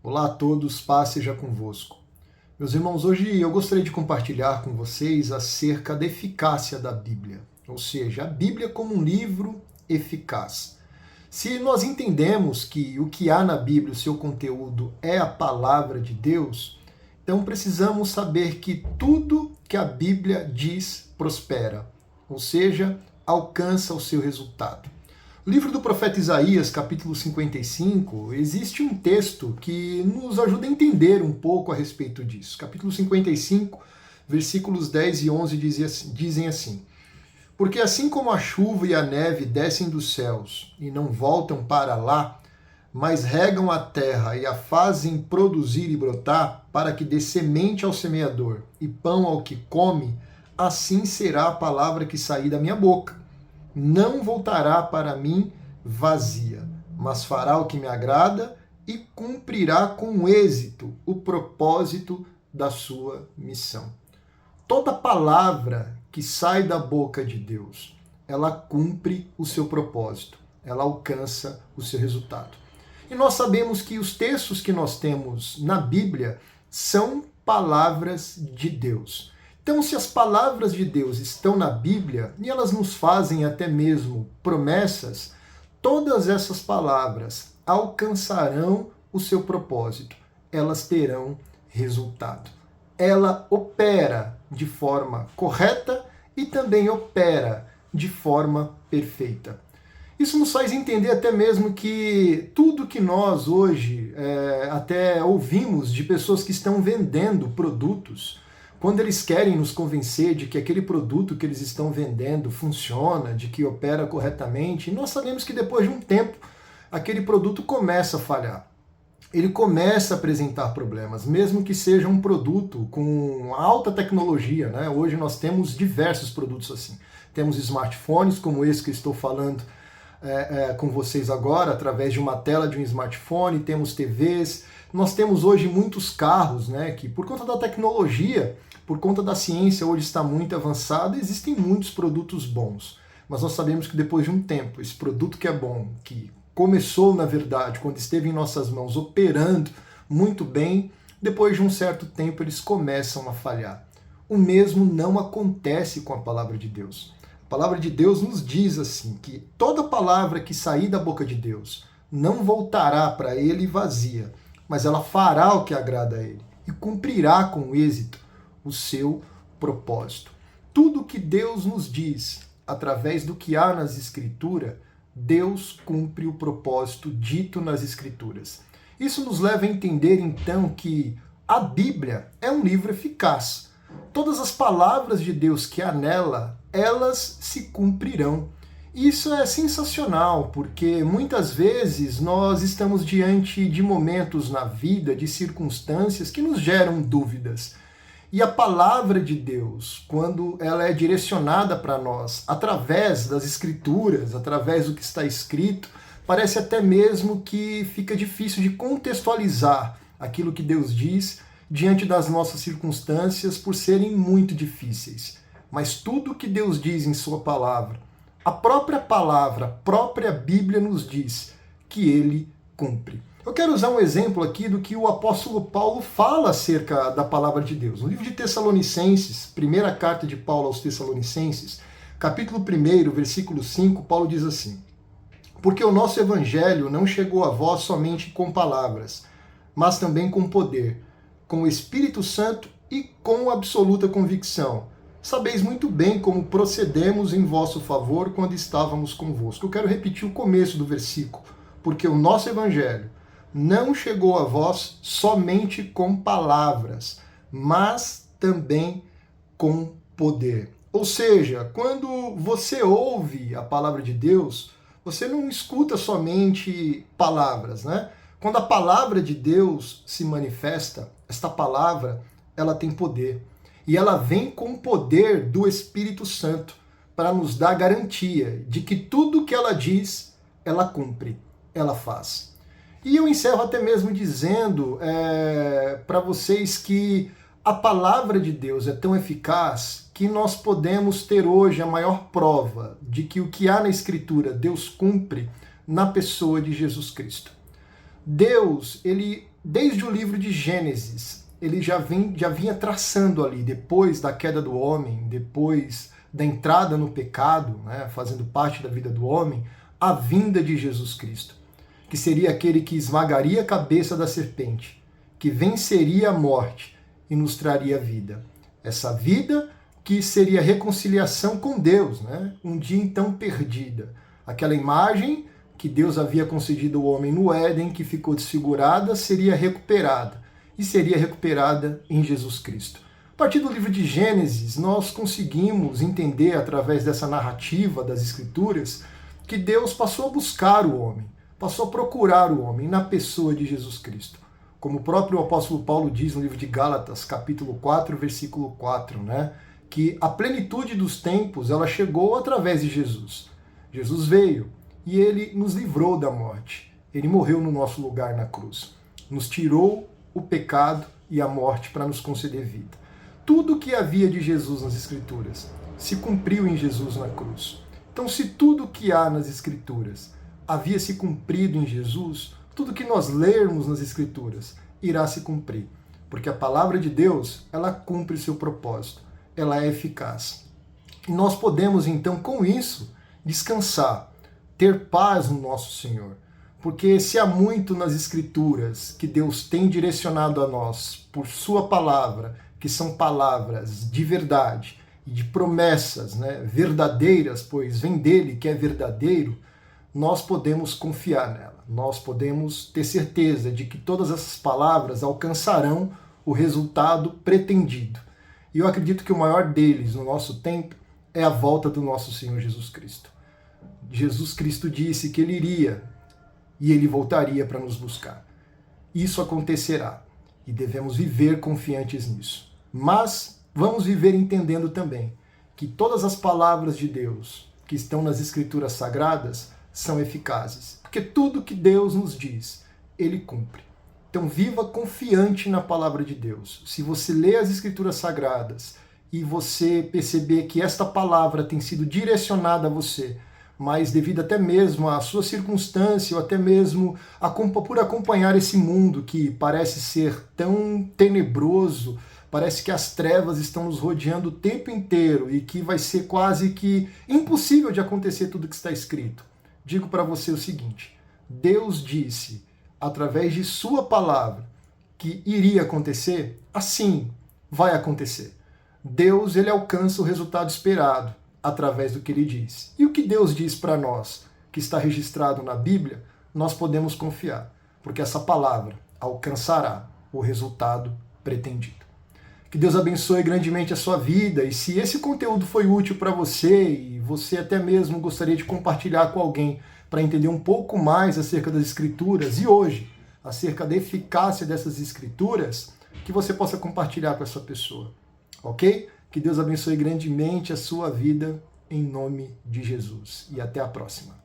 Olá a todos, paz seja convosco. Meus irmãos, hoje eu gostaria de compartilhar com vocês acerca da eficácia da Bíblia, ou seja, a Bíblia como um livro eficaz. Se nós entendemos que o que há na Bíblia, o seu conteúdo, é a palavra de Deus, então precisamos saber que tudo que a Bíblia diz prospera, ou seja, alcança o seu resultado. No livro do profeta Isaías, capítulo 55, existe um texto que nos ajuda a entender um pouco a respeito disso. Capítulo 55, versículos 10 e 11 dizem assim: Porque assim como a chuva e a neve descem dos céus e não voltam para lá, mas regam a terra e a fazem produzir e brotar, para que dê semente ao semeador e pão ao que come, assim será a palavra que sair da minha boca. Não voltará para mim vazia, mas fará o que me agrada e cumprirá com êxito o propósito da sua missão. Toda palavra que sai da boca de Deus, ela cumpre o seu propósito, ela alcança o seu resultado. E nós sabemos que os textos que nós temos na Bíblia são palavras de Deus. Então, se as palavras de Deus estão na Bíblia e elas nos fazem até mesmo promessas, todas essas palavras alcançarão o seu propósito, elas terão resultado. Ela opera de forma correta e também opera de forma perfeita. Isso nos faz entender até mesmo que tudo que nós hoje até ouvimos de pessoas que estão vendendo produtos, quando eles querem nos convencer de que aquele produto que eles estão vendendo funciona, de que opera corretamente, nós sabemos que depois de um tempo aquele produto começa a falhar. Ele começa a apresentar problemas, mesmo que seja um produto com alta tecnologia, né? Hoje nós temos diversos produtos assim. Temos smartphones como esse que estou falando com vocês agora, através de uma tela de um smartphone, temos TVs, nós temos hoje muitos carros, né, que por conta da tecnologia, por conta da ciência hoje está muito avançada, existem muitos produtos bons, mas nós sabemos que depois de um tempo, esse produto que é bom, que começou na verdade, quando esteve em nossas mãos, operando muito bem, depois de um certo tempo eles começam a falhar. O mesmo não acontece com a palavra de Deus. A palavra de Deus nos diz assim, que toda palavra que sair da boca de Deus não voltará para ele vazia, mas ela fará o que agrada a ele e cumprirá com êxito o seu propósito. Tudo que Deus nos diz, através do que há nas Escrituras, Deus cumpre o propósito dito nas Escrituras. Isso nos leva a entender então que a Bíblia é um livro eficaz. Todas as palavras de Deus que há nela, elas se cumprirão. Isso é sensacional, porque muitas vezes nós estamos diante de momentos na vida, de circunstâncias que nos geram dúvidas. E a palavra de Deus, quando ela é direcionada para nós, através das Escrituras, através do que está escrito, parece até mesmo que fica difícil de contextualizar aquilo que Deus diz diante das nossas circunstâncias por serem muito difíceis. Mas tudo que Deus diz em sua palavra, a própria Bíblia nos diz que ele cumpre. Eu quero usar um exemplo aqui do que o apóstolo Paulo fala acerca da palavra de Deus. No livro de Tessalonicenses, primeira carta de Paulo aos Tessalonicenses, capítulo 1, versículo 5, Paulo diz assim: Porque o nosso evangelho não chegou a vós somente com palavras, mas também com poder, com o Espírito Santo e com absoluta convicção. Sabeis muito bem como procedemos em vosso favor quando estávamos convosco. Eu quero repetir o começo do versículo. Porque o nosso evangelho não chegou a vós somente com palavras, mas também com poder. Ou seja, quando você ouve a palavra de Deus, você não escuta somente palavras, né? Quando a palavra de Deus se manifesta, esta palavra, ela tem poder. E ela vem com o poder do Espírito Santo para nos dar garantia de que tudo que ela diz, ela cumpre, ela faz. E eu encerro até mesmo dizendo para vocês que a palavra de Deus é tão eficaz que nós podemos ter hoje a maior prova de que o que há na Escritura Deus cumpre na pessoa de Jesus Cristo. Deus, ele desde o livro de Gênesis, ele já vinha traçando ali, depois da queda do homem, depois da entrada no pecado, né, fazendo parte da vida do homem, a vinda de Jesus Cristo, que seria aquele que esmagaria a cabeça da serpente, que venceria a morte e nos traria vida. Essa vida que seria reconciliação com Deus, né? Um dia então perdida. Aquela imagem que Deus havia concedido ao homem no Éden, que ficou desfigurada, seria recuperada. E seria recuperada em Jesus Cristo. A partir do livro de Gênesis, nós conseguimos entender, através dessa narrativa das Escrituras, que Deus passou a buscar o homem, passou a procurar o homem na pessoa de Jesus Cristo. Como o próprio apóstolo Paulo diz no livro de Gálatas, capítulo 4, versículo 4, né? Que a plenitude dos tempos ela chegou através de Jesus. Jesus veio e ele nos livrou da morte. Ele morreu no nosso lugar na cruz. Nos tirou o pecado e a morte para nos conceder vida. Tudo que havia de Jesus nas Escrituras se cumpriu em Jesus na cruz. Então, se tudo que há nas Escrituras havia se cumprido em Jesus, tudo que nós lermos nas Escrituras irá se cumprir. Porque a palavra de Deus, ela cumpre seu propósito. Ela é eficaz. E nós podemos, então, com isso, descansar, ter paz no nosso Senhor. Porque se há muito nas Escrituras que Deus tem direcionado a nós por sua palavra, que são palavras de verdade e de promessas, né, verdadeiras, pois vem dele que é verdadeiro, nós podemos confiar nela. Nós podemos ter certeza de que todas essas palavras alcançarão o resultado pretendido. E eu acredito que o maior deles no nosso tempo é a volta do nosso Senhor Jesus Cristo. Jesus Cristo disse que ele iria e ele voltaria para nos buscar. Isso acontecerá e devemos viver confiantes nisso. Mas vamos viver entendendo também que todas as palavras de Deus que estão nas Escrituras Sagradas são eficazes. Porque tudo que Deus nos diz, ele cumpre. Então viva confiante na palavra de Deus. Se você lê as Escrituras Sagradas e você perceber que esta palavra tem sido direcionada a você, mas devido até mesmo à sua circunstância, ou até mesmo por acompanhar esse mundo que parece ser tão tenebroso, parece que as trevas estão nos rodeando o tempo inteiro e que vai ser quase que impossível de acontecer tudo que está escrito. Digo para você o seguinte: Deus disse, através de sua palavra, que iria acontecer, assim vai acontecer. Deus, ele alcança o resultado esperado através do que ele diz. E o que Deus diz para nós, que está registrado na Bíblia, nós podemos confiar, porque essa palavra alcançará o resultado pretendido. Que Deus abençoe grandemente a sua vida, e se esse conteúdo foi útil para você e você até mesmo gostaria de compartilhar com alguém para entender um pouco mais acerca das Escrituras e hoje acerca da eficácia dessas Escrituras, que você possa compartilhar com essa pessoa, ok? Que Deus abençoe grandemente a sua vida em nome de Jesus e até a próxima.